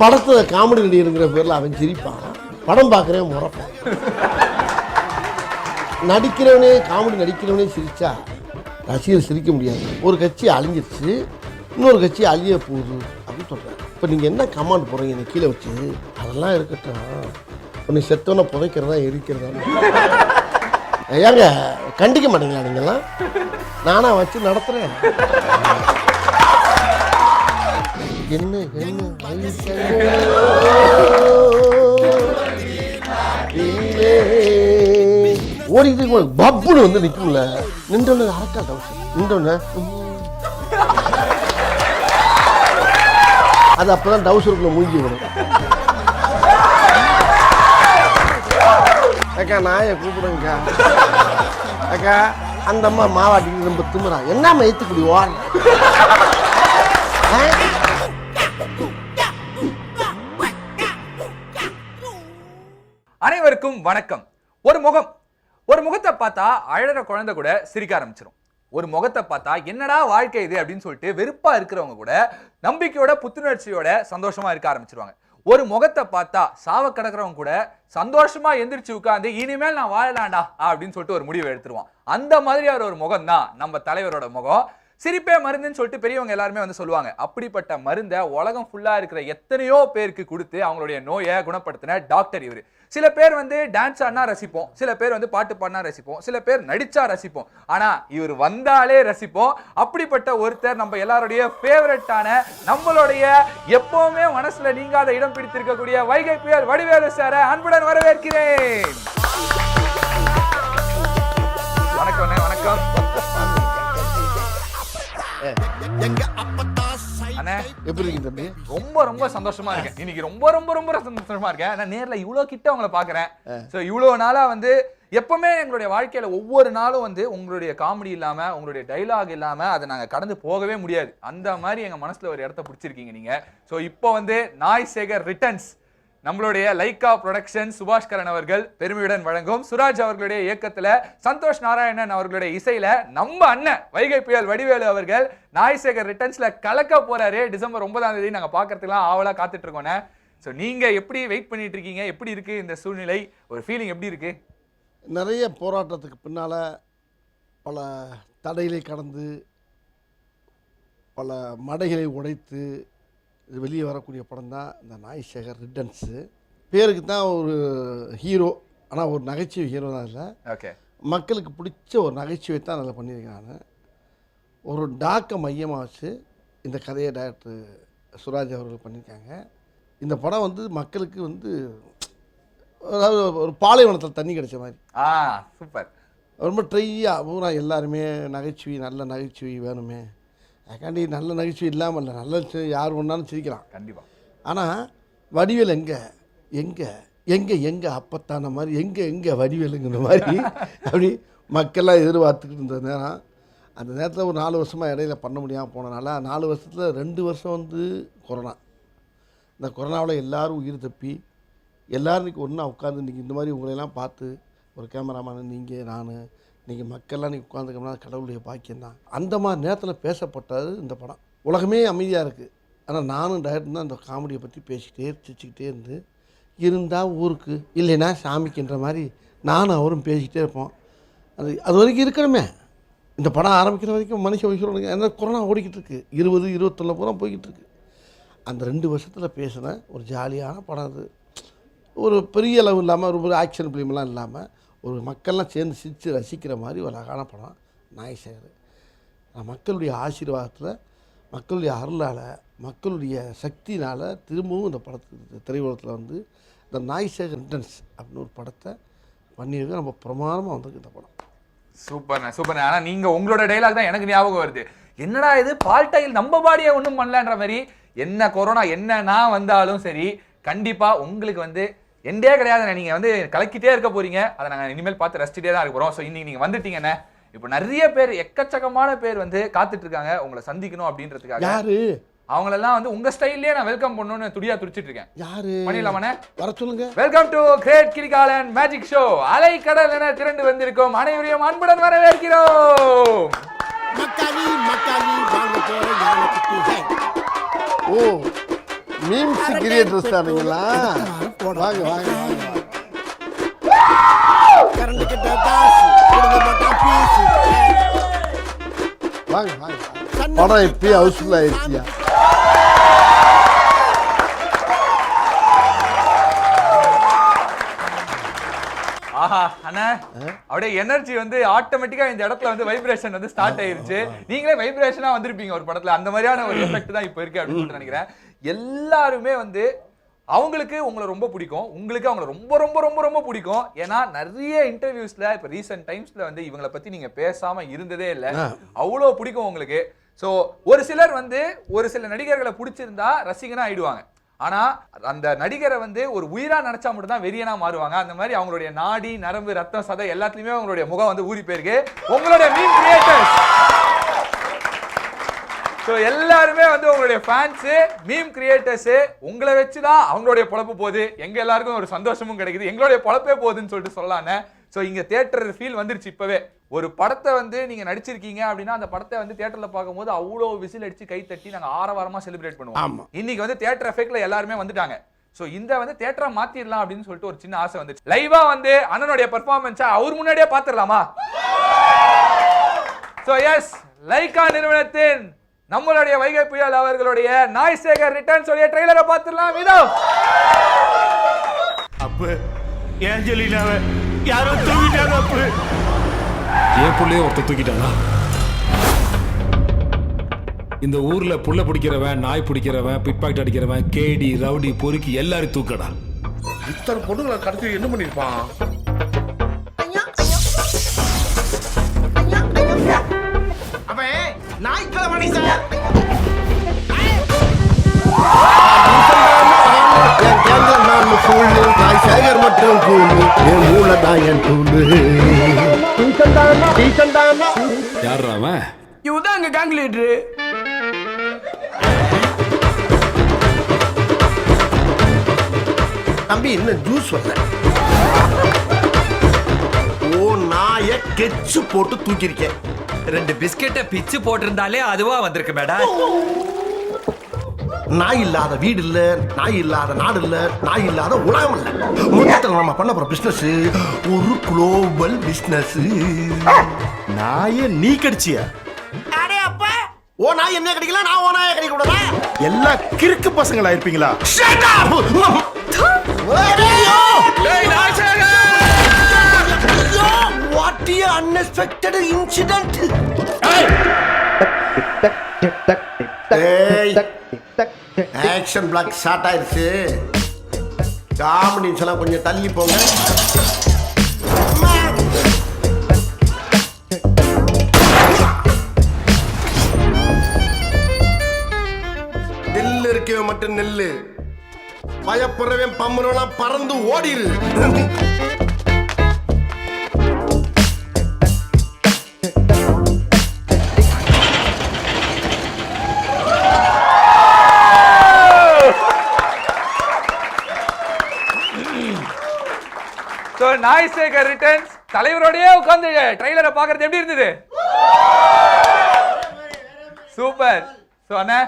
படத்துல காமெடி நடிகருங்கிற பேர்ல அவன் சிரிப்பான், படம் பார்க்குறேன் முறைப்பான். நடிக்கிறவனே காமெடி நடிக்கிறவனே சிரிச்சா ரசிகர் சிரிக்க முடியாது. ஒரு கட்சி அழிஞ்சிருச்சு, இன்னொரு கட்சி அழிய போகுது அப்படின்னு சொல்கிறாங்க. இப்போ நீங்கள் என்ன கமாண்ட் போடுறீங்க என்னை கீழே வச்சு? அதெல்லாம் இருக்கட்டும், உன்னை செத்தவனை புதைக்கிறதா எரிக்கிறதா? ஏங்க கண்டிக்க மாட்டீங்களா நீங்கள்லாம்? நானாக வச்சு நடத்துகிறேன். என்ன என்ன ஓடிக்கிட்டு இருக்கும் பப்புன்னு வந்து நிற்கும்ல, நின்றோன்னு அரக்கா டவுஸ் நின்றோன்னு அது அப்போதான் டவுசருக்குள்ள மூழ்கி விடும். அக்கா நாயை கூப்பிடுங்கக்கா. அக்கா அந்த அம்மா மாவாட்டிக்கு ரொம்ப திமுறா, என்ன ஏற்றுக்குடி ஓட. அனைவருக்கும் வணக்கம். ஒரு முகத்தை பார்த்தா அழற குழந்தை கூட சிரிக்க ஆரம்பிச்சிடும். ஒரு முகத்தை பார்த்தா என்னடா வாழ்க்கை இது அப்படின்னு சொல்லிட்டு வெறுப்பா இருக்கிறவங்க கூட நம்பிக்கையோட புத்துணர்ச்சியோட சந்தோஷமா இருக்க ஆரம்பிச்சிருவாங்க. ஒரு முகத்தை பார்த்தா சாவ கிடக்கிறவங்க கூட சந்தோஷமா எந்திரிச்சு உட்கார்ந்து இனிமேல் நான் வாழலாம்டா அப்படின்னு சொல்லிட்டு ஒரு முடிவை எடுத்துருவான். அந்த மாதிரியான ஒரு முகம் தான் நம்ம தலைவரோட முகம். சிரிப்பே மருந்துன்னு சொல்லிட்டு பெரியவங்க எல்லாருமே வந்து சொல்லுவாங்க. அப்படிப்பட்ட மருந்தை உலகம் ஃபுல்லா இருக்கிற எத்தனையோ பேருக்கு கொடுத்து அவங்களுடைய நோயை குணப்படுத்தின டாக்டர் இவரு. சில பேர் வந்து டான்ஸ் ஆடினா ரசிப்போம், சில பேர் வந்து பாட்டு பாடினா ரசிப்போம், சில பேர் நடிச்சா ரசிப்போம், ஆனா இவர் வந்தாலே ரசிப்போம். அப்படிப்பட்ட ஒருத்தர் நம்ம எல்லாருடைய ஃபேவரட்டான, நம்மளுடைய எப்பவுமே மனசுல நீங்காத இடம் பிடித்திருக்கக்கூடிய வைகை புயல் வடிவேலு சார அன்புடன் வரவேற்கிறேன். வணக்கம். வணக்கம் எப்படி இருக்கு தம்பி? ரொம்ப சந்தோஷமா இருக்கேன். இன்னைக்கு ரொம்ப சந்தோஷமா இருக்கேன். நான் நேர்ல இவ்வளவு கிட்ட உங்களை பாக்குறேன். சோ இவ்வளவு நாளா வந்து எப்பவுமே எங்களுடைய வாழ்க்கையில ஒவ்வொரு நாளும் வந்து உங்களுடைய காமெடி இல்லாம, உங்களுடைய டைலாக் இல்லாம அதை நாங்க கடந்து போகவே முடியாது. அந்த மாதிரி எங்க மனசுல ஒரு இடத்த பிடிச்சிருக்கீங்க நீங்க. சோ இப்போ வந்து நாய் சேகர் ரிட்டர்ன்ஸ் நம்மளுடைய லைகா ப்ரொடக்ஷன் சுபாஷ்கரன் அவர்கள் பெருமையுடன் வழங்கும், சுராஜ் அவர்களுடைய இயக்கத்துல, சந்தோஷ் நாராயணன் அவர்களுடைய இசையில நம்ம அண்ணன் வைகை புயல் வடிவேலு அவர்கள் நாய் சேகர் ரிட்டர்ன்ஸ்ல கலக்க போறாரு. டிசம்பர் 9 நாங்க பாக்குறதுக்குலாம் ஆவலா காத்துட்டு இருக்கோம். ஸோ நீங்க எப்படி வெயிட் பண்ணிட்டு இருக்கீங்க? எப்படி இருக்கு இந்த சூழ்நிலை? ஒரு ஃபீலிங் எப்படி இருக்கு? நிறைய போராட்டத்துக்கு பின்னால பல தடைகளை கடந்து பல மடைகளை உடைத்து இது வெளியே வரக்கூடிய படம் தான் இந்த நாய் சேகர் ரிட்டர்ன்ஸு. பேருக்கு தான் ஒரு ஹீரோ, ஆனால் ஒரு நகைச்சுவை ஹீரோ தான் இல்லை. ஓகே, மக்களுக்கு பிடிச்ச ஒரு நகைச்சுவை தான் அதில் பண்ணியிருக்கேன் நான். ஒரு டாக்கை மையமாக வச்சு இந்த கதையை டைரக்டர் சுராஜ் அவர்கள் பண்ணியிருக்காங்க. இந்த படம் வந்து மக்களுக்கு வந்து அதாவது ஒரு பாலைவனத்தில் தண்ணி கிடைச்ச மாதிரி. சூப்பர். ரொம்ப ட்ரையாக பூரா எல்லாருமே நகைச்சுவை, நல்ல நகைச்சுவை வேணுமே. அதுக்காண்டி நல்ல நகைச்சுவை இல்லாமல் இல்லை, நல்ல யார் ஒன்றாலும் சிரிக்கலாம் கண்டிப்பாக. ஆனால் வடிவேல் எங்கே அப்பத்தான மாதிரி எங்கே வடிவேலுங்கிற மாதிரி அப்படி மக்கள்லாம் எதிர்பார்த்துக்கிட்டு இருந்த நேரம். அந்த நேரத்தில் ஒரு 4 வருஷமாக இடையில பண்ண முடியாமல் போனனால 4 வருஷத்தில் 2 வருஷம் வந்து கொரோனா. இந்த கொரோனாவில் எல்லோரும் உயிர் தப்பி எல்லோரும் இன்றைக்கி ஒன்றா உட்காந்து இன்றைக்கி இந்த மாதிரி உங்களையெல்லாம் பார்த்து ஒரு கேமராமேனு நீங்கள் நான் இன்றைக்கி மக்கள்லாம் இன்றைக்கி உட்காந்துக்கோம்னா கடவுளுடைய பாக்கியம்தான். அந்த மாதிரி நேரத்தில் பேசப்பட்டது இந்த படம். உலகமே அமைதியாக இருக்குது, ஆனால் நானும் டைரக்டர் தான் இந்த காமெடியை பற்றி பேசிக்கிட்டே சிரிச்சுக்கிட்டே இருந்தால் ஊருக்கு இல்லைன்னா சாமிக்குன்ற மாதிரி நானும் அவரும் பேசிக்கிட்டே இருப்போம். அது வரைக்கும் இருக்கணுமே. இந்த படம் ஆரம்பிக்கிற வரைக்கும் மனுஷ உயிரோடு ஏன்னா கொரோனா ஓடிக்கிட்டு இருக்குது, 20, 21 பூரா போய்கிட்டு இருக்கு. அந்த 2 வருஷத்தில் பேசின ஒரு ஜாலியான படம் அது. ஒரு பெரிய அளவு இல்லாமல், ஒரு ஆக்ஷன் ஃபிலிம்லாம் இல்லாமல், ஒரு மக்கள்லாம் சேர்ந்து சிரித்து ரசிக்கிற மாதிரி ஒரு அழகான படம் நாய் சேகர். மக்களுடைய ஆசீர்வாதத்தில், மக்களுடைய அருளால், மக்களுடைய சக்தினால் திரும்பவும் இந்த படத்துக்கு திரையுலகத்தில் வந்து இந்த நாய் சேகர் ரிட்டர்ன்ஸ் அப்படின்னு ஒரு படத்தை பண்ணியிருக்க ரொம்ப பிரமாதமாக வந்திருக்கு இந்த படம். சூப்பர்ண்ணே. ஆனால் நீங்கள் உங்களோட டைலாக் தான் எனக்கு ஞாபகம் வருது. என்னடா இது பால்டைல் நம்ம பாடியை ஒன்றும் பண்ணலன்ற மாதிரி. என்ன கொரோனா என்ன வந்தாலும் சரி, கண்டிப்பாக உங்களுக்கு வந்து எண்டே கிடையாது. நீங்கள் வந்து கலக்கிட்டே இருக்க போறீங்க. அதை நாங்கள் இனிமேல் பார்த்து ரசிச்சுட்டே தான் இருக்க போகிறோம். ஸோ இன்னைக்கு நீங்கள் வந்துட்டீங்கண்ணே. இப்போ நிறைய பேர், எக்கச்சக்கமான பேர் வந்து காத்துட்டு இருக்காங்க உங்களை சந்திக்கணும் அப்படின்றதுக்காக. யாரு அவங்களெல்லாம் வந்து உங்க ஸ்டைல்லே நான் வெல்கம் பண்ணணும்னு துடிச்சிட்டு இருக்கேன். யாரு பண்ணிடலாமாண்ணே? வர சொல்லுங்க. Welcome to great Kirikalan magic show. அலை கடல் என திரண்டு வந்திருக்கும் அனைவரையும் அன்புடன் வரவேற்கிறோம். ஓ மீம்ஸ் கிரியேட்டர்ஸ் தானுங்களா? வாங்க வாங்க வாங்க வாங்க வாங்க. படம் இப்பயே ஹவுஸ்ஃபுல் ஆயிடுச்சியா? ஆஹா அண்ணா, அப்படியே எனர்ஜி வந்து ஆட்டோமேட்டிக்கா இந்த இடத்துல வந்து வைப்ரேஷன் வந்து ஸ்டார்ட் ஆயிருச்சு. நீங்களே வைப்ரேஷனா வந்திருப்பீங்க ஒரு படத்துல. அந்த மாதிரியான ஒரு எஃபெக்ட் தான் இப்போ இருக்கு அப்படின்னு நினைக்கிறேன். எல்லாருமே வந்து அவங்களுக்கு உங்களை ரொம்ப பிடிக்கும், உங்களுக்கு அவங்களை ரொம்ப ரொம்ப ரொம்ப ரொம்ப பிடிக்கும். ஏன்னா நிறைய இன்டர்வியூஸ்ல இப்போ ரீசெண்ட் டைம்ஸ்ல வந்து இவங்களை பத்தி நீங்க பேசாம இருந்ததே இல்லை. அவ்வளோ பிடிக்கும் உங்களுக்கு. ஸோ ஒரு சிலர் வந்து ஒரு சில நடிகர்களை பிடிச்சிருந்தா ரசிகனா ஆயிடுவாங்க. ஆனா அந்த நடிகரை வந்து ஒரு உயிரா நினைச்சா மட்டும் தான் வெறியனா மாறுவாங்க. அந்த மாதிரி அவங்களுடைய நாடி நரம்பு ரத்தம் சதை எல்லாத்துலயுமே அவங்களுடைய முகம் வந்து ஊறி போயிருக்கு. உங்களுடைய மீம் கிரியேட்டர்ஸ் ஸோ எல்லாருமே வந்து உங்களுடைய ஃபேன்ஸ் மீம் கிரியேட்டர்ஸ் உங்களை வச்சுதான் அவங்களுடைய பொழப்பு போகுது. எங்க எல்லாருக்கும் ஒரு சந்தோஷமும் கிடைக்குது. எங்களுடைய பொழப்பே போகுதுன்னு சொல்லிட்டு சொல்லலான்னு. ஸோ இங்க தியேட்டர் ஃபீல் வந்துருச்சு. இப்பவே ஒரு படத்தை வந்து நீங்க நடிச்சிருக்கீங்க அப்படின்னா அந்த படத்தை வந்து தியேட்டர்ல பார்க்கும்போது அவ்வளோ விசில் அடிச்சு கை தட்டி நாங்க ஆரவாரமா செலிப்ரேட் பண்ணுவோம். இன்னைக்கு வந்து தியேட்டர் எஃபெக்ட்ல எல்லாருமே வந்துட்டாங்க. சோ இந்த வந்து தியேட்டரா மாத்திரலாம் அப்படின்னு சொல்லிட்டு ஒரு சின்ன ஆசை வந்துச்சு. லைவா வந்து அண்ணனுடைய பெர்ஃபார்மன்ஸா அவர் முன்னாடியே பாத்துடலாமா? சோ எஸ், லைகா நிறுவனத்தின் நம்மளுடைய வைகை புயல் அவர்களுடைய நாய் சேகர் ரிட்டர்ன்ஸ் உடைய ட்ரெய்லரை பாத்துடலாம். இதோ அப்ப ஏஞ்சலினாவை யாரோ தூக்கிட்டாங்க. அப்ப ஏன் புள்ளைய ஒருத்த தூக்கிட்டானா? இந்த ஊர்ல புள்ள பிடிக்கிறவன், நாய் பிடிக்கிறவன், பிட் பாக்கெட் அடிக்கிறவன், கேடி ரவுடி பொறுக்கி எல்லாரும் தூக்கடா. இத்தனை பொண்ணுங்களை கடத்தி என்ன பண்ணிருப்பான்? அவன் நாய்க்கள மணி சார். சேகர் மட்டும் கூலு, என் மூலதான் என் கூலு. யாரா அவன்? இவதான் அங்க கேங் லீடரு. தம்பி இன்னும் ஜூஸ் வரல. ஓ நாய கெச்சு போட்டு தூக்கிருக்கேன். 2 பிஸ்கெட்டை பிச்சு போட்டிருந்தாலே அதுவா வந்திருக்கு மேடம். நாய் இல்லாத வீடு இல்ல, நாய் இல்லாத நாடு இல்ல, நாய் இல்லாத உலகம் இல்ல. மொத்தத்தில் நம்ம பண்ண போற பிசினஸ் ஒரு குளோபல் பிசினஸ். நாய நீ கடிச்சியா? ஓ நாய் என்ன கிடைக்கல, நான் ஓ நாய கிடைக்க கூடாதா? எல்லா கிறுக்கு பசங்களா இருப்பீங்களா? What an unexpected incident! Action block start ஆயிருச்சு. காமெடிஸ் எல்லாம் கொஞ்சம் தள்ளி போங்க. நெல் இருக்கவே மட்டும் நெல்லு, பயப்படுறவன் பம்பரெல்லாம் பறந்து ஓடிரு. நாய் சேகர் ரிட்டர்ன்ஸ் தலைவரோடயே உட்கார்ந்து ட்ரைலரை பார்க்கிறது எப்படி இருந்தது? சூப்பர். சோ அண்ணா,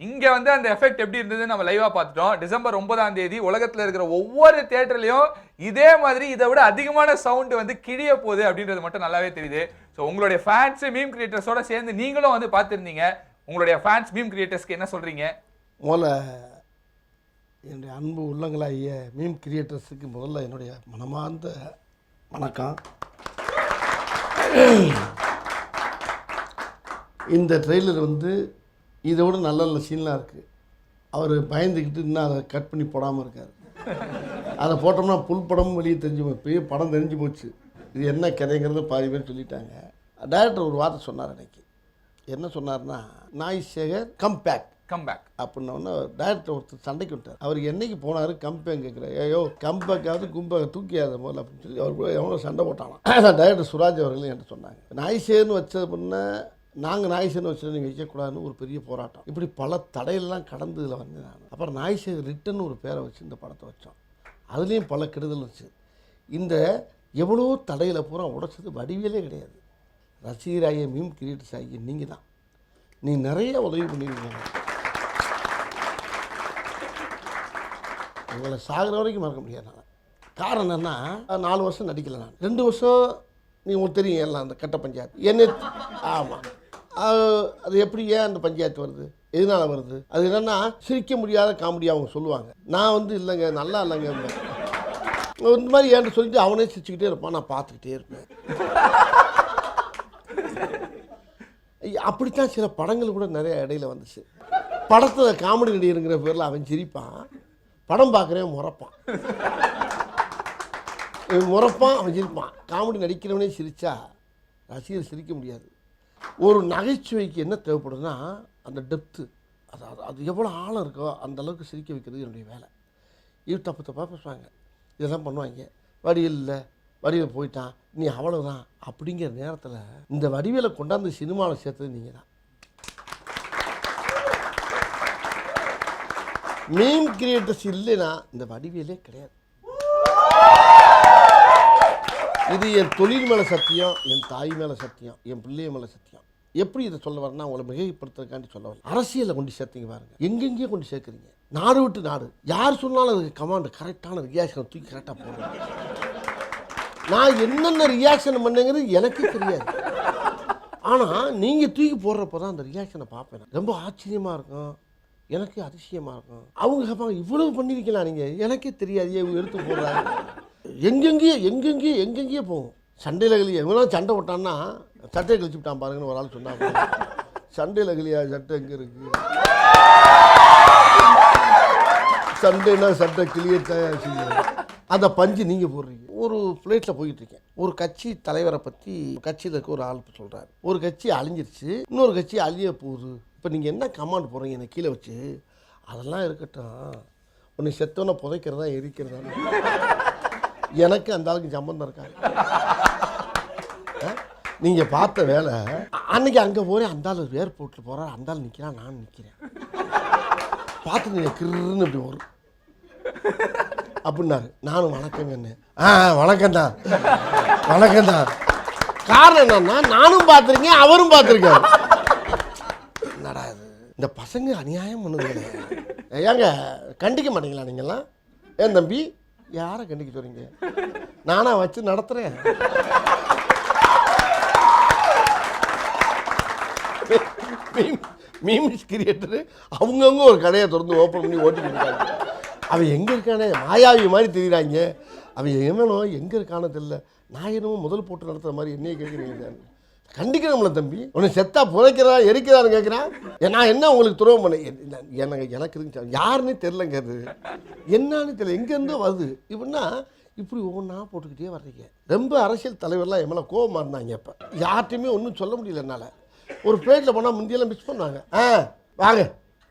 இங்க வந்து அந்த எஃபெக்ட் எப்படி இருந்தது நம்ம லைவா பார்த்துட்டோம். டிசம்பர் 9ஆம் தேதி உலகத்துல இருக்கிற ஒவ்வொரு தியேட்டர்லயும் இதே மாதிரி இதை விட அதிகமான சவுண்ட் வந்து கிழிய போகுது அப்படின்றது மட்டும் நல்லாவே தெரியுது. ஸோ உங்களுடைய ஃபேன்ஸ் மீம் கிரியேட்டர்ஸோட சேர்ந்து நீங்களும் வந்து பார்த்துருந்தீங்க. உங்களுடைய ஃபேன்ஸ் மீம் கிரியேட்டர்ஸ்க்கு என்ன சொல்றீங்க? முதல்ல என்னுடைய அன்பு உள்ளங்களாகிய மீம் கிரியேட்டர்ஸுக்கு முதல்ல என்னுடைய மனமார்ந்த வணக்கம். இந்த ட்ரெய்லர் வந்து இதை விட நல்ல நல்ல சீன்லாம் இருக்குது. அவர் பயந்துக்கிட்டு இன்னும் அதை கட் பண்ணி போடாமல் இருக்கார். அதை போட்டோம்னா புல் படமும் வெளியே தெரிஞ்சு போய் பெரிய படம் தெரிஞ்சு போச்சு. இது என்ன கதைங்கிறது பாதி பேர் சொல்லிட்டாங்க. டைரக்டர் ஒரு வார்த்தை சொன்னார் அன்னைக்கு. என்ன சொன்னார்னா, நாய் சேகர் கம் பேக் அப்படின்னோடனே டைரக்டர் ஒருத்தர் சண்டைக்கு விட்டார். அவருக்கு என்னைக்கு போனார் கம்பேக் கேட்குறாரு. ஐயோ கம்பேக்காவது கும்பேக் தூக்கியாத முதல்ல அப்படின்னு சொல்லி அவர் கூட எவ்வளோ சண்டை போட்டாலாம். டைரக்டர் சுராஜ் அவர்களும் என்கிட்ட சொன்னாங்க, நாய்சேர்னு வச்சது பண்ண நாங்கள் நாய்சேர்னு வச்சது நீங்கள் வைக்கக்கூடாதுன்னு ஒரு பெரிய போராட்டம். இப்படி பல தடையெல்லாம் கடந்து இதில் வந்து நான் அப்புறம் நாய்சேர் ரிட்டர்னு ஒரு பேரை வச்சு இந்த படத்தை வச்சோம். அதுலேயும் பல கெடுதல் இருந்துச்சு. இந்த எவ்வளோ தடையில் பூரா உடைச்சது வடிவேலே கிடையாது. ரசிகராகிய மீம் கிரியேட்டர்ஸ் ஆகிய நீங்கள் தான். நீ நிறைய உதவி பண்ணியிருக்கீங்க. உங்களை சாகிற வரைக்கும் மறக்க முடியாது நான். காரணம் என்னன்னா 4 வருஷம் நடிக்கலை நான். 2 வருஷம் உங்களுக்கு தெரியும் எல்லாம் அந்த கட்ட பஞ்சாயத்து என்ன. ஆமாம், அது எப்படி ஏன் அந்த பஞ்சாயத்து வருது, எதனால் வருது? அது என்னென்னா சிரிக்க முடியாத காமெடியாக அவங்க சொல்லுவாங்க. நான் வந்து இல்லைங்க நல்லா இல்லைங்க இந்த மாதிரி ஏன்ட்டு சொல்லிட்டு அவனே சிரிச்சுக்கிட்டே இருப்பான், நான் பார்த்துக்கிட்டே இருப்பேன். அப்படித்தான் சில படங்கள் கூட நிறைய இடையில வந்துச்சு. படத்தில் காமெடி நடிகருங்கிற பேரில் அவன் சிரிப்பான், படம் பார்க்குறவன் முறைப்பான். அவன் சிரிப்பான். காமெடி நடிக்கிறவனே சிரித்தா ரசிகர் சிரிக்க முடியாது. ஒரு நகைச்சுவைக்கு என்ன தேவைப்படுதுன்னா அந்த டெப்த்து, அது எவ்வளோ ஆழம் இருக்கோ அந்த அளவுக்கு சிரிக்க வைக்கிறது என்னுடைய வேலை. இது தப்பு தப்பாக பேசுவாங்க, இதெல்லாம் பண்ணுவாங்க. வடிவேல் இல்லை, வடிவேல் போயிட்டான், நீ அவ்வளோதான் அப்படிங்கிற நேரத்தில் இந்த வடிவேலை கொண்டாந்து சினிமாவில் சேர்த்தது நீங்கள் தான். மீம் கிரியேட்டர்ஸ் இல்லைன்னா இந்த வடிவேலே கிடையாது. இது என் தொழில் மேலே சத்தியம், என் தாய் மேலே சத்தியம், என் பிள்ளைய மேலே சத்தியம். எப்படி இதை சொல்ல வரேன்னா உங்களை மிகைப்படுத்துறதுக்காண்டி சொல்ல வரல. அரசியலில் கொண்டு சேர்த்தீங்க பாருங்க, எங்கெங்கேயோ கொண்டு சேர்க்குறீங்க. நாடு விட்டு நாடு யார் சொன்னாலும் அதுக்கு கமாண்டு கரெக்டான ரியாக்ஷனை தூக்கி கரெக்டாக போடுறேன். நான் என்னென்ன ரியாக்ஷன் பண்ணேங்கிறது எனக்கு தெரியாது. ஆனால் நீங்கள் தூக்கி போடுறப்ப தான் அந்த ரியாக்ஷனை பார்ப்பேன். ரொம்ப ஆச்சரியமாக இருக்கும், எனக்கு அதிசயமாக இருக்கும். அவங்க கேட்பாங்க இவ்வளவு பண்ணியிருக்கலாம் நீங்கள், எனக்கே தெரியாது இவங்க எடுத்து போடுறாங்க. எங்கெங்கேயோ போகும். சண்டையில் கழியா எவ்வளோ சண்டை விட்டான்னா சட்டையை கழிச்சு விட்டான் பாருங்கன்னு ஒரு ஆள் சொன்னாங்க. சண்டையில் கழியா சட்டை எங்கே இருக்குது? சண்டைனா சட்டை கிளியே அந்த பஞ்சு நீங்கள் போடுறீங்க. ஒரு ஃப்ளைட்டில் போயிட்டு இருக்கேன், ஒரு கட்சி தலைவரை பற்றி கட்சியில் இருக்க ஒரு ஆள் சொல்கிறார். ஒரு கட்சி அழிஞ்சிருச்சு, இன்னொரு கட்சி அழிய போகுது, இப்போ நீங்கள் என்ன கமாண்ட் போடுறீங்க என்னை கீழே வச்சு? அதெல்லாம் இருக்கட்டும், உன்னை செத்தவனை புதைக்கிறதா எரிக்கிறதா? எனக்கு அந்த ஆளுக்கு சம்பந்தம் இருக்காது. நீங்கள் பார்த்த வேலை அன்னைக்கு அங்கே போகிறேன், அந்த ஆள் ஏர்போர்ட்டில் போகிறார், அந்த ஆள் நிற்கிறான், நான் நிற்கிறேன். பார்த்து நீங்கள் கிருன்னு இப்படி வரும் அப்படின்னாரு. நானும் வணக்கங்கன்னு. வணக்கம்தான் வணக்கம்தான். காரணம் என்னன்னா நானும் பார்த்துருக்கேன், அவரும் பார்த்துருக்காரு. என்னடா இது, இந்த பசங்க அநியாயம் பண்ணுது. ஏங்க கண்டிக்க மாட்டீங்களா நீங்கள்லாம்? ஏன் தம்பி யாரை கண்டிக்க சொல்றீங்க? நானா வச்சு நடத்துகிறேன். மீம்ஸ் கிரியேட்டரு அவங்கவுங்க ஒரு கடையை திறந்து ஓப்பன் பண்ணி ஓட்டிக்கிட்டு இருக்காங்க. அவன் எங்கே இருக்கானே மாயாவி மாதிரி தெரியுறாங்க. அவன் என்னனோ எங்கே இருக்கானோ தெரியல. நான் என்னமோ முதல் போட்டு நடத்துகிற மாதிரி என்னையே கேட்குறீங்க. கண்டிக்கிறோம்ல தம்பி, உன்னை செத்தா புதைக்கிறா எரிக்கிறான்னு கேட்குறான். நான் என்ன உங்களுக்கு துரோகம் பண்ணேன்? எனக்கு இருக்கு யாருன்னே தெரிலங்க, அது என்னன்னு தெரியல, எங்கேருந்தோ வருது. இப்படின்னா இப்படி ஒவ்வொன்றா போட்டுக்கிட்டே வர்றீங்க. ரொம்ப அரசியல் தலைவர்லாம் என் மேலே கோபமாக இருந்தாங்க. இப்போ யார்ட்டையுமே ஒன்றும் சொல்ல முடியல என்னால். ஒரு பிளேட்டில் போனால் முந்தியெல்லாம் மிஸ் பண்ணுவாங்க. வாங்க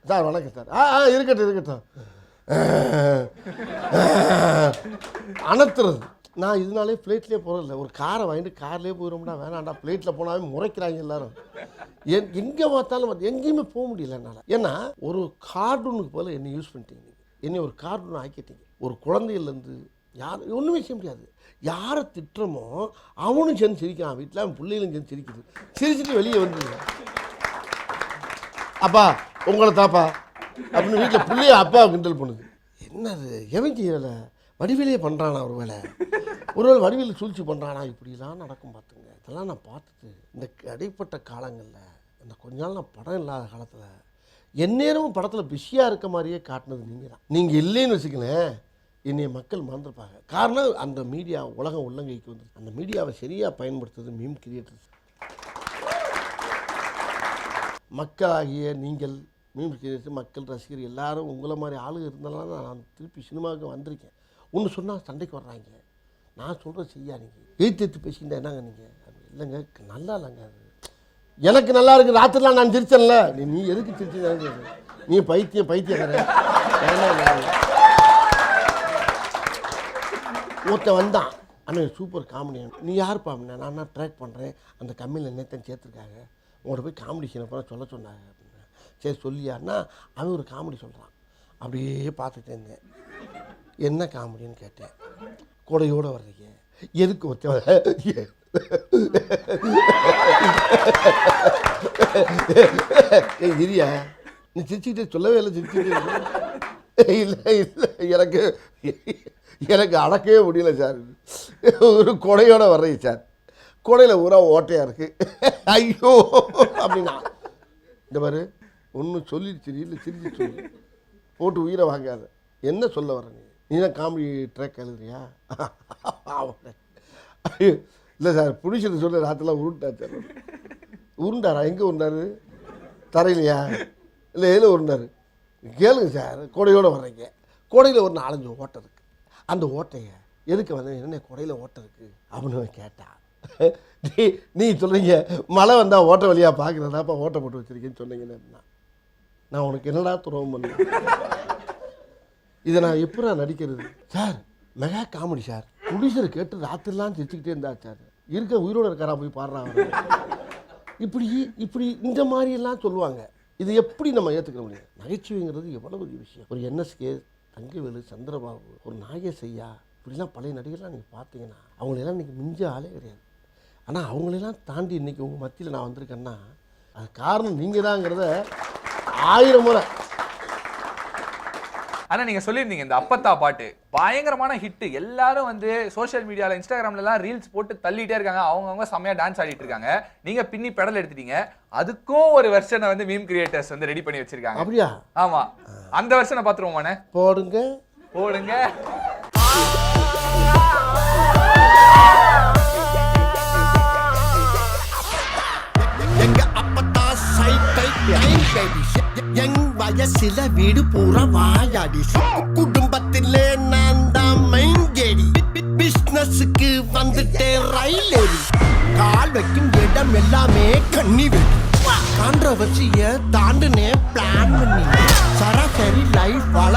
சார், வணக்கம் சார். இருக்கட்டும் அனத்துறது. நான் இதனாலே ஃப்ளைட்லேயே போகிறதில்ல, ஒரு காரை வாங்கிட்டு கார்லேயே போயிடும்டா, வேணாண்டா. ஃப்ளைட்டில் போனாவே முறைக்கிறாங்க எல்லாரும். எங்கே பார்த்தாலும் எங்கேயுமே போக முடியல என்னால். ஏன்னா ஒரு கார்ட்டூனுக்கு போல என்னை யூஸ் பண்ணிட்டீங்க, என்னை ஒரு கார்ட்டூன் ஆக்கிட்டீங்க. ஒரு குழந்தையிலேருந்து யார் ஒன்றுமே செய்ய முடியாது. யாரை திட்டுறமோ அவனும் சேர்ந்து சிரிக்கிறான். வீட்டில் அவன் பிள்ளைகளும் சேர்ந்து சிரிக்குது. சிரிச்சுட்டு வெளியே வந்துடுங்க, அப்பா உங்களை தாப்பா அப்படின்னு வீட்டில் பிள்ளைய அப்பா கிண்டல் பண்ணுது. என்னது எவன் செய்யலை? வடிவேலையே பண்ணுறானா? ஒருவேளை வடிவேல் சூழ்ச்சி பண்ணுறானா? இப்படிலாம் நடக்கும் பார்த்துங்க. இதெல்லாம் நான் பார்த்துட்டு இந்த இடைப்பட்ட காலங்களில் இந்த கொஞ்ச நாள் நான் படம் இல்லாத காலத்தில் எந்நேரமும் படத்தில் பிஸியாக இருக்க மாதிரியே காட்டினது நீங்கள் தான். நீங்கள் இல்லைன்னு வச்சுக்கலேன், என்னைய மக்கள் மறந்துருப்பாங்க. காரணம் அந்த மீடியா உலகம் உள்ளங்கைக்கு வந்து அந்த மீடியாவை சரியாக பயன்படுத்துறது மீம் கிரியேட்டர்ஸ். மக்களாகிய நீங்கள் மீம் கிரியேட்டர்ஸ், மக்கள் ரசிகர் எல்லாரும் உங்களை மாதிரி ஆளுங்க இருந்தாலும் தான் நான் திருப்பி சினிமாவுக்கு வந்திருக்கேன். ஒன்று சொன்னால் சண்டைக்கு வர்றாங்க, நான் சொல்கிறத செய்யாதீங்க, எதிர்த்து பேசிக்கிட்டா என்னங்க நீங்கள்? இல்லைங்க நல்லா இல்லைங்க, அது எனக்கு நல்லா இருக்குது. ராத்திரிலாம் நான் சிரிச்சேன்ல, நீ எதுக்கு சிரிச்சு? நீ பைத்தியம் ஒருத்தன் வந்தான், அண்ணன் சூப்பர் காமெடி. நீ யாருப்பா அப்படின்னா, நான் ட்ராக் பண்ணுறேன், அந்த கம்பெனியில் என்னத்தான் சேர்த்துருக்காங்க, உங்கள்கிட்ட போய் காமெடி சீனை சொல்ல சொன்னாங்க அப்படின்னா. சரி சொல்லியாருன்னா அவன் ஒரு காமெடி சொல்கிறான். அப்படியே பார்த்துட்டே இருந்தேன். என்ன காமெடின்னு கேட்டேன். கூடையோடு வர்றீங்க எதுக்கு? இரியா, நீ சிரிச்சுக்கிட்டே சொல்லவே இல்லை, சிரிச்சுக்கிட்டே இல்லை இல்லை எனக்கு அடக்கவே முடியல சார். ஒரு கொடையோட வர்றேன் சார், கொடையில் ஊரா ஓட்டையாக இருக்குது. ஐயோ அப்படின்னா இந்த மாதிரி ஒன்றும் சொல்லிடுச்சு இல்லை சிரிச்சு சொல்லு, போட்டு உயிரை வாங்காத. என்ன சொல்ல வர நீ தான் காமெடி ட்ராக் எழுதுறியா? இல்லை சார் பிடிச்சது சொல்ல ராத்திரலாம் உருண்டா சார். உருண்டாரா? எங்கே உருண்டாரு? தரையிலையா? இல்லை எதில் உருண்டாரு? கேளுங்க சார், கொடையோடு வர்றீங்க, கொடையில் ஒரு 4-5 ஓட்டை இருக்குது. அந்த ஓட்டையை எதுக்கு வந்து என்ன கொடையில் ஓட்டை இருக்குது அப்படின்னு கேட்டா, நீ சொல்கிறீங்க மழை வந்தால் ஓட்டை வழியாக பார்க்குறதாப்பா ஓட்டை போட்டு வச்சுருக்கேன்னு சொன்னீங்கன்னா நான் உனக்கு என்னடா துரோகம் பண்ணேன்? இதை நான் எப்படி நடிக்கிறது sir? Mega comedy sir. Producer கேட்டு ராத்திரிலாம் சிரிச்சுக்கிட்டே இருந்தா சார். இருக்க உயிரோடு இருக்காரா போய் பாடுறான். இப்படி இந்த மாதிரியெல்லாம் சொல்லுவாங்க. இது எப்படி நம்ம ஏற்றுக்க முடியும்? நகைச்சுவைங்கிறது எவ்வளோ பெரிய விஷயம். ஒரு NSK, தங்கவேலு, சந்திரபாபு, ஒரு நாகேசையா, இப்படிலாம் பழைய நடிகர்லாம் நீங்கள் பார்த்தீங்கன்னா அவங்களெல்லாம் இன்றைக்கி மிஞ்ச ஆளே கிடையாது. ஆனால் அவங்களெல்லாம் தாண்டி இன்றைக்கி உங்கள் மத்தியில் நான் வந்திருக்கேன்னா அது காரணம் நீங்கள் தாங்கிறத 1000 முறை. ஆனா நீங்க சொல்லியிருந்தீங்க இந்த அப்பத்தா பாட்டு பயங்கரமான ஹிட். எல்லாரும் வந்து சோஷியல் மீடியால இன்ஸ்டாகிராம்ல எல்லாம் ரீல்ஸ் போட்டு தள்ளிட்டே இருக்காங்க. அவங்கவுங்க செம்மையா டான்ஸ் ஆடிட்டு இருக்காங்க. நீங்க பின்னி பெடல் எடுத்துட்டீங்க. அதுக்கும் ஒரு வெர்ஷனை வந்து மீம் கிரியேட்டர்ஸ் வந்து ரெடி பண்ணி வச்சிருக்காங்க. அப்படியா? ஆமா, அந்த வெர்ஷனை பாத்துருவோமானே. போடுங்க போடுங்க. எங்க அப்பத்தா சைட்டை எங் வயசுல வீடு பூரா வாயாடி, குடும்பத்திலே நான் தான் மைங்கேடி, பிசினஸுக்கு வந்துட்டே ரயில் ஏறி, கால் வைக்கும் இடம் எல்லாமே கண்ணி வெடி, கான்ட்ரவர்சிய தாண்டுனே பிளான் பண்ணி, சராசரி லைஃப் வாழ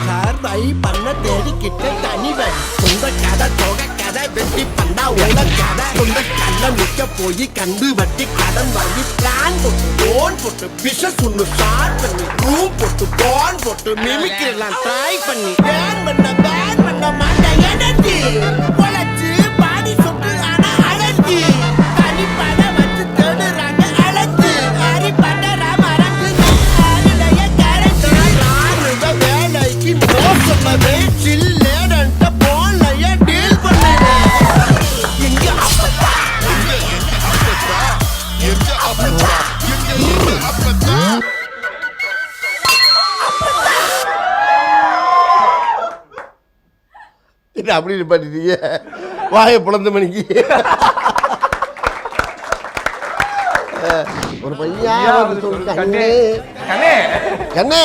சர்வை பண்ண தேடிக்கிட்டு தனி வரி, சொந்த கதை தொகை கதை வெட்டி பண்ணா உள்ள கதை, சொந்த கல்லம் நிக்க போய் கண்டு வட்டி கடன் வாங்கி பிளான் போட்டு லோன் போட்டு பிசினஸ் ஒன்று ஸ்டார்ட் பண்ணி ரூம் போட்டு பான் போட்டு மிமிக்ரி எல்லாம் ட்ரை பண்ணி பேன் பண்ண மாட்டேன் எனர்ஜி உழைச்சு பாடி சொட்டு ஆனா அழகி தனிப்பட வச்சு தேடுறாங்க அழகு அரி பண்ற மறந்து அருளைய கரைச்சி ராணுவ வேலைக்கு மோசமாவே சில்லேடன்ட்ட போன்லைய டீல் பண்ணுறேன். எங்க அப்பத்தா என்ன அப்படி பண்ணிட்டீங்க? வாயை பிளந்த மணிக்கு ஒரு பையன் கண்ணே கண்ணே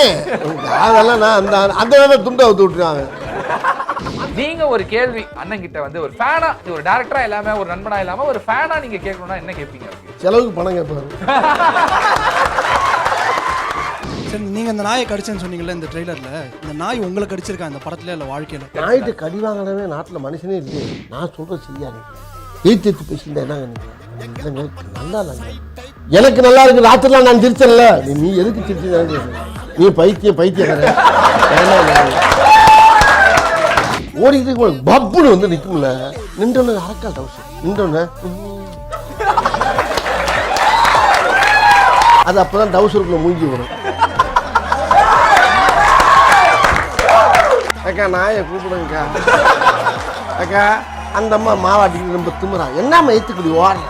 அதெல்லாம் நான் அந்த துண்டை அவுத்து விட்டுருவாங்க. நீங்க ஒரு கேள்வி அண்ணன் கிட்ட வந்து ஒரு ஃபேனா, ஒரு டைரக்டரா இல்லாம ஒரு நண்பனா இல்லாம ஒரு ஃபேனா நீங்க கேட்கணும்னா என்ன கேட்பீங்க? செலவுக்கு பணம் கேட்பாரு. சரி, நீங்க இந்த நாயை கடிச்சேன்னு சொன்னீங்கல்ல இந்த ட்ரெய்லர்ல, இந்த நாய் உங்களை கடிச்சிருக்கா இந்த படத்துல இல்ல வாழ்க்கையில? நாய்ட்டு கடி வாங்கினவே நாட்டில் மனுஷனே இல்லையே. நான் சொல்ற சரியா நீங்க ஏத்து பேசியிருந்தா என்னங்க நல்லா இல்லைங்க. எனக்கு நல்லா இருக்கு. ராத்திரிலாம் நான் சிரிச்சல. நீ எதுக்கு சிரிச்சு? நீ பைத்தியம் ஓடிக்கிட்டு பப்புன்னு வந்து நிற்கும்ல. நின்றோன்னு அரக்கால் டவுஸ் நின்றோன்னு அது அப்பதான் டவுசருக்குள்ள மூஞ்சி வரும். அக்கா நாயை கூப்பிடுங்கக்கா. அக்கா அந்த அம்மா மாவாட்டிக்கு ரொம்ப திமுறா. என்ன ஏத்துக்குடி ஓடுற